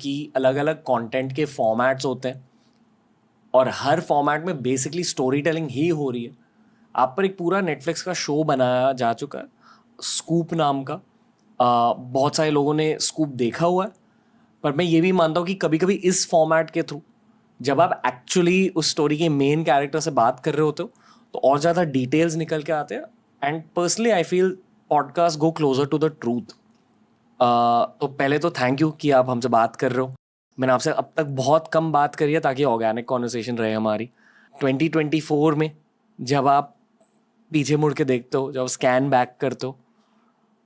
कि अलग अलग कंटेंट के फॉर्मेट्स होते हैं और हर फॉर्मेट में बेसिकली स्टोरी टेलिंग ही हो रही है। आप पर एक पूरा नेटफ्लिक्स का शो बनाया जा चुका है स्कूप नाम का। बहुत सारे लोगों ने स्कूप देखा हुआ है, पर मैं ये भी मानता हूँ कि कभी कभी इस फॉर्मेट के थ्रू जब आप एक्चुअली उस स्टोरी के मेन कैरेक्टर से बात कर रहे होते हो तो और ज़्यादा डिटेल्स निकल के आते हैं। And personally I feel podcast go closer to the truth. तो पहले तो थैंक यू कि आप हमसे बात कर रहे हो। मैंने आपसे अब तक बहुत कम बात करी है ताकि ऑर्गेनिक कॉन्वर्सेशन रहे हमारी। 2024 में जब आप पीछे मुड़ के देखते हो, जब स्कैन बैक करते हो,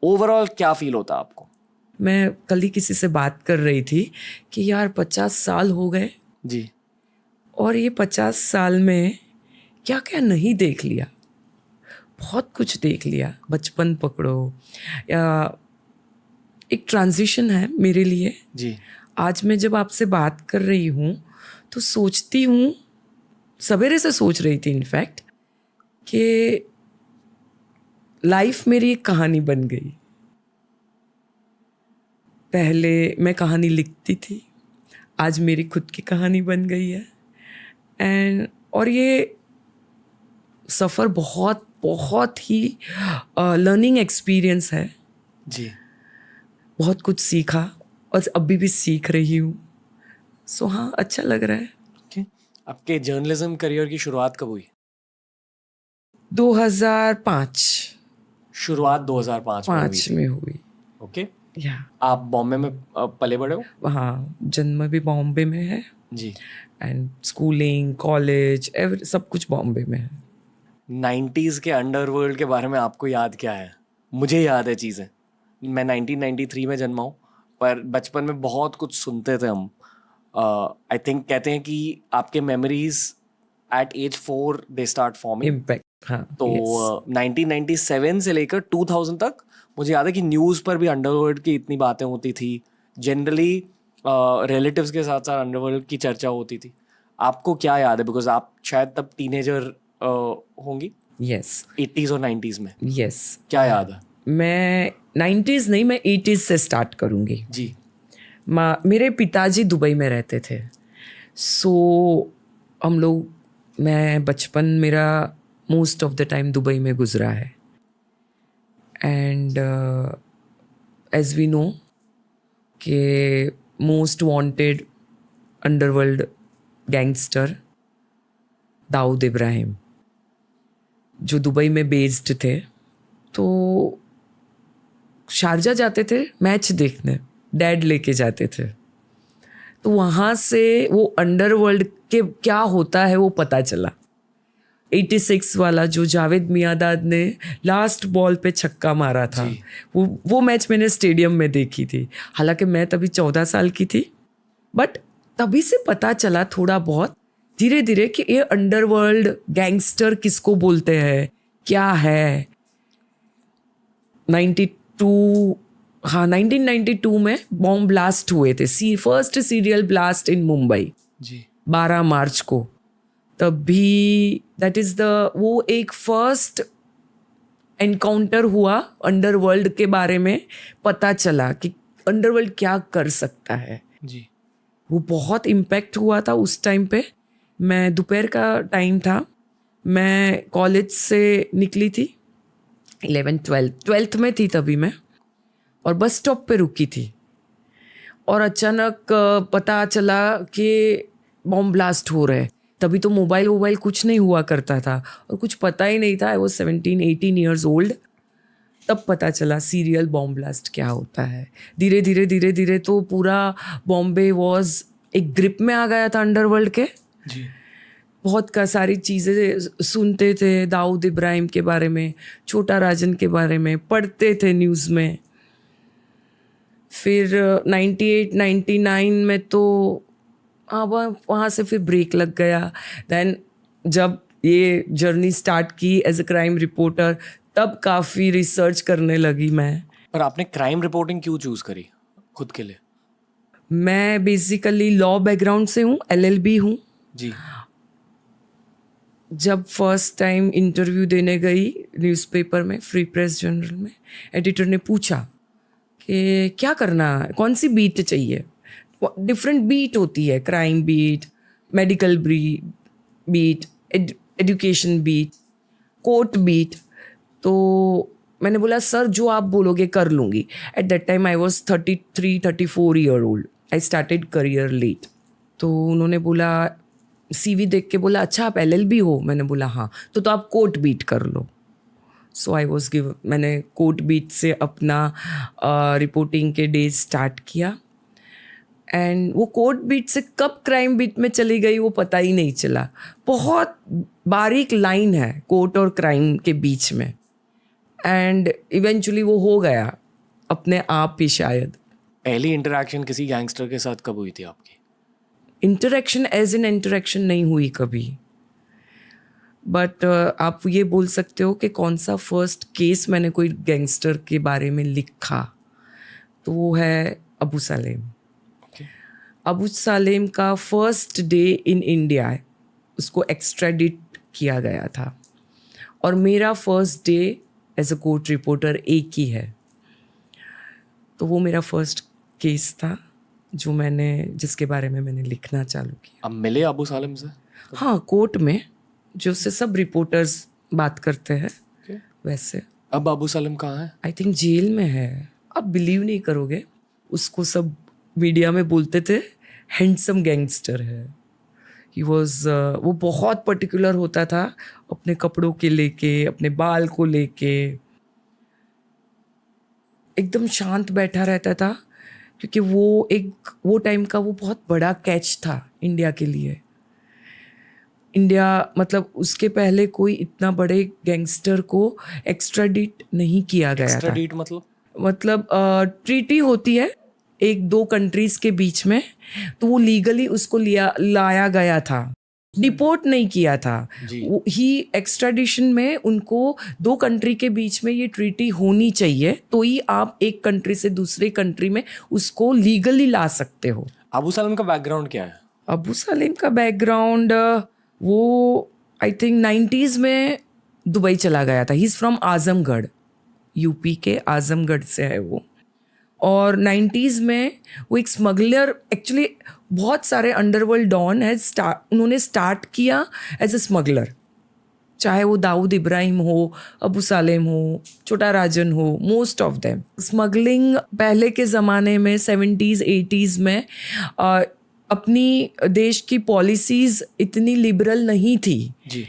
ओवरऑल क्या फील होता है आपको? मैं कल ही किसी से बात कर रही थी कि यार 50 साल हो गए जी। और ये 50 साल में क्या क्या नहीं देख लिया। बहुत कुछ देख लिया। बचपन पकड़ो या एक ट्रांजिशन है मेरे लिए। जी। आज मैं जब आपसे बात कर रही हूँ तो सोचती हूँ, सवेरे से सोच रही थी इनफैक्ट, कि लाइफ मेरी एक कहानी बन गई। पहले मैं कहानी लिखती थी, आज मेरी खुद की कहानी बन गई है। और ये सफ़र बहुत बहुत ही लर्निंग एक्सपीरियंस है। जी। बहुत कुछ सीखा और अभी भी सीख रही हूँ। सो हाँ, अच्छा लग रहा है। okay. आपके जर्नलिज्म करियर की शुरुआत कब हुई? 2005 शुरुआत 2005 में हुई थी। में हुई। ओके। या आप बॉम्बे में पले बड़े हो? हाँ, जन्म भी बॉम्बे में है जी। एंड स्कूलिंग, कॉलेज, सब कुछ बॉम्बे में है। 90s के अंडरवर्ल्ड के बारे में आपको याद क्या है? मुझे याद है चीज़ें। मैं 1993 में जन्मा हूँ, पर बचपन में बहुत कुछ सुनते थे हम। आई थिंक कहते हैं कि आपके memories at age 4 they start forming. Impact, हाँ। तो 1997 से लेकर 2000 तक मुझे याद है कि न्यूज़ पर भी अंडरवर्ल्ड की इतनी बातें होती थी। जनरली रिलेटिव्स के साथ साथ अंडरवर्ल्ड की चर्चा होती थी। आपको क्या याद है? बिकॉज आप शायद तब टीनेजर होंगी। यस 80s और 90s में। यस क्या याद है? मैं 90s नहीं, मैं 80s से स्टार्ट करूँगी। जी। मेरे पिताजी दुबई में रहते थे। सो हम लोग, मैं बचपन मेरा most of the time Dubai में गुजरा है। एंड एज वी नो कि most wanted underworld gangster Dawood Ibrahim जो दुबई में बेस्ड थे, तो शारजा जाते थे मैच देखने, डैड लेके जाते थे। तो वहाँ से वो अंडरवर्ल्ड के क्या होता है वो पता चला। 86 वाला जो जावेद मियांदाद ने लास्ट बॉल पे छक्का मारा था, जी। वो मैच मैंने स्टेडियम में देखी थी। हालांकि मैं तभी 14 साल की थी, बट तभी से पता चला थोड़ा बहुत धीरे धीरे कि ये अंडरवर्ल्ड गैंगस्टर किसको बोलते हैं, क्या है। 92, हाँ 1992 में बॉम्ब ब्लास्ट हुए थे, first serial blast in Mumbai जी। 12 मार्च को। तब भी दैट इज द वो एक फर्स्ट एनकाउंटर हुआ अंडरवर्ल्ड के बारे में, पता चला कि अंडरवर्ल्ड क्या कर सकता है। जी। वो बहुत इम्पैक्ट हुआ था उस टाइम पे। मैं दोपहर का टाइम था, मैं कॉलेज से निकली थी, 12th में थी तभी मैं, और बस स्टॉप पे रुकी थी और अचानक पता चला कि बॉम्ब ब्लास्ट हो रहे। तभी तो मोबाइल कुछ नहीं हुआ करता था और कुछ पता ही नहीं था। I was 17-18 years old. तब पता चला सीरियल बॉम्ब ब्लास्ट क्या होता है। धीरे धीरे तो पूरा बॉम्बे वॉज एक ग्रिप में आ गया था अंडरवर्ल्ड के। जी। बहुत का सारी चीज़ें सुनते थे, दाऊद इब्राहिम के बारे में, छोटा राजन के बारे में पढ़ते थे न्यूज़ में। फिर 98-99 में तो वहाँ से फिर ब्रेक लग गया। देन जब ये जर्नी स्टार्ट की एज अ क्राइम रिपोर्टर, तब काफ़ी रिसर्च करने लगी मैं। पर आपने क्राइम रिपोर्टिंग क्यों चूज करी खुद के लिए? मैं बेसिकली लॉ बैकग्राउंड से हूँ, LLB हूँ। जी। जब फर्स्ट टाइम इंटरव्यू देने गई न्यूज़पेपर में, फ्री प्रेस जर्नल में, एडिटर ने पूछा कि क्या करना, कौन सी बीट चाहिए। डिफरेंट बीट होती है, crime beat, medical beat, education beat, court beat. तो मैंने बोला सर जो आप बोलोगे कर लूँगी। At that time I was 33-34 year old. I started career late. तो उन्होंने बोला, CV देख के बोला अच्छा आप LLB हो? मैंने बोला हाँ। तो आप कोर्ट बीट कर लो। सो आई वॉज मैंने कोर्ट बीट से अपना रिपोर्टिंग के डेज स्टार्ट किया। एंड वो कोर्ट बीट से कब क्राइम बीट में चली गई वो पता ही नहीं चला। बहुत बारीक लाइन है कोर्ट और क्राइम के बीच में। एंड इवेंचुअली वो हो गया अपने आप ही शायद। पहली इंटरेक्शन किसी गैंगस्टर के साथ कब हुई थी आपकी? इंटरेक्शन एज इन इंटरेक्शन नहीं हुई कभी, बट आप ये बोल सकते हो कि कौन सा फर्स्ट केस मैंने कोई गैंगस्टर के बारे में लिखा, तो वो है अबू सालेम। अबू सालेम का फर्स्ट डे इन इंडिया है, उसको एक्स्ट्राडिट किया गया था, और मेरा first day as a court reporter एक ही है। तो वो मेरा फर्स्ट केस था जिसके बारे में मैंने लिखना चालू किया। अब मिले अबू सालेम से? हाँ, कोर्ट में जो से सब रिपोर्टर्स बात करते हैं वैसे। अब अबू सालेम कहाँ है? आई थिंक जेल में है। आप बिलीव नहीं करोगे, उसको सब मीडिया में बोलते थे हैंडसम गैंगस्टर है। ही वॉज वो बहुत पर्टिकुलर होता था अपने कपड़ों के लेके, अपने बाल को लेके, एकदम शांत बैठा रहता था, क्योंकि वो टाइम का वो बहुत बड़ा कैच था इंडिया के लिए। इंडिया मतलब उसके पहले कोई इतना बड़े गैंगस्टर को एक्स्ट्राडिट नहीं किया गया था। एक्स्ट्राडिट मतलब ट्रीटी होती है एक दो कंट्रीज के बीच में, तो वो लीगली उसको लाया गया था, डिपोर्ट नहीं किया था। ही एक्स्ट्राडिशन में उनको दो कंट्री के बीच में ये ट्रीटी होनी चाहिए, तो ही आप एक कंट्री से दूसरे कंट्री में उसको लीगली ला सकते हो। अबू सालेम का बैकग्राउंड क्या है? अबू सालेम का बैकग्राउंड वो आई थिंक 90s में दुबई चला गया था। He is from Azamgarh, UP के आजमगढ़ से है वो। और 90s में वो एक स्मगलर, एक्चुअली बहुत सारे अंडरवर्ल्ड डॉन उन्होंने स्टार्ट किया एज ए स्मगलर, चाहे वो दाऊद इब्राहिम हो, अबू सालेम हो, छोटा राजन हो, मोस्ट ऑफ देम। स्मगलिंग पहले के ज़माने में 70s 80s में अपनी देश की पॉलिसीज़ इतनी लिबरल नहीं थी जी।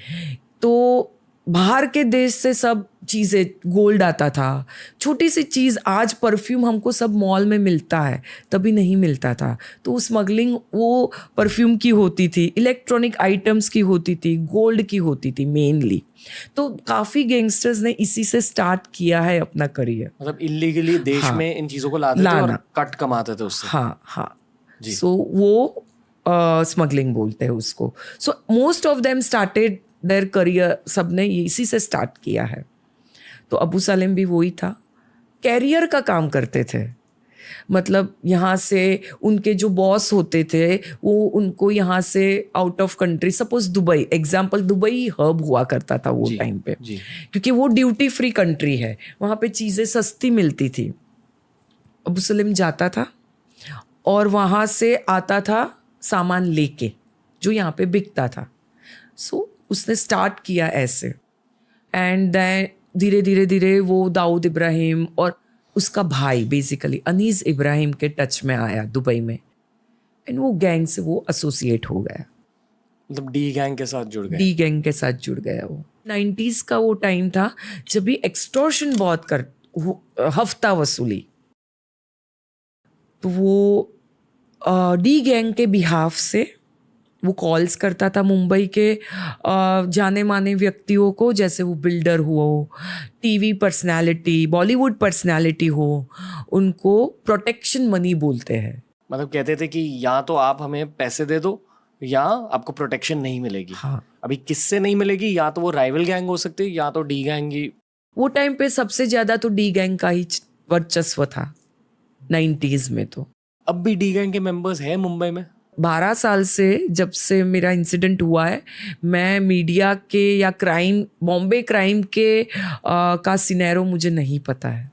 तो बाहर के देश से सब चीज़ें, गोल्ड आता था, छोटी सी चीज़, आज परफ्यूम हमको सब मॉल में मिलता है, तभी नहीं मिलता था। तो स्मगलिंग वो परफ्यूम की होती थी, इलेक्ट्रॉनिक आइटम्स की होती थी, गोल्ड की होती थी मेनली। तो काफ़ी गैंगस्टर्स ने इसी से स्टार्ट किया है अपना करियर। मतलब इलीगली देश में इन चीज़ों को लाते थे और कट कमाते थे उससे। हाँ। सो वो स्मगलिंग बोलते हैं उसको। So most of them started their career, सब ने इसी से स्टार्ट किया है। तो अबू सालेम भी वही था, कैरियर का काम करते थे। मतलब यहाँ से उनके जो बॉस होते थे वो उनको यहाँ से out of country, suppose Dubai, example Dubai hub हुआ करता था वो टाइम पे, क्योंकि वो ड्यूटी फ्री कंट्री है, वहाँ पे चीज़ें सस्ती मिलती थी। अबू सालेम जाता था और वहाँ से आता था सामान लेके जो यहाँ पे बिकता था। सो उसने स्टार्ट किया ऐसे, एंड देन धीरे धीरे वो दाऊद इब्राहिम और उसका भाई बेसिकली अनीस इब्राहिम के टच में आया दुबई में, एंड वो गैंग से वो एसोसिएट हो गया। मतलब डी गैंग के साथ जुड़ गया। डी गैंग के साथ जुड़ गया वो। 90s का वो टाइम था जब भी एक्सटॉर्शन बहुत हफ्ता वसूली, तो वो डी गैंग के बिहाफ से वो कॉल्स करता था मुंबई के जाने माने व्यक्तियों को, जैसे वो बिल्डर हो, टीवी पर्सनालिटी, बॉलीवुड पर्सनालिटी हो, उनको प्रोटेक्शन मनी बोलते हैं। मतलब कहते थे कि या तो आप हमें पैसे दे दो या आपको प्रोटेक्शन नहीं मिलेगी। हाँ। अभी किससे नहीं मिलेगी? या तो वो राइवल गैंग हो सकती है या तो डी गैंग ही। वो टाइम पे सबसे ज़्यादा तो डी गैंग का ही वर्चस्व था 90s में। तो अब भी डी गैंग के मेंबर्स हैं मुंबई में? 12 साल से जब से मेरा इंसिडेंट हुआ है, मैं मीडिया के या क्राइम, बॉम्बे क्राइम के का सिनेरो मुझे नहीं पता है।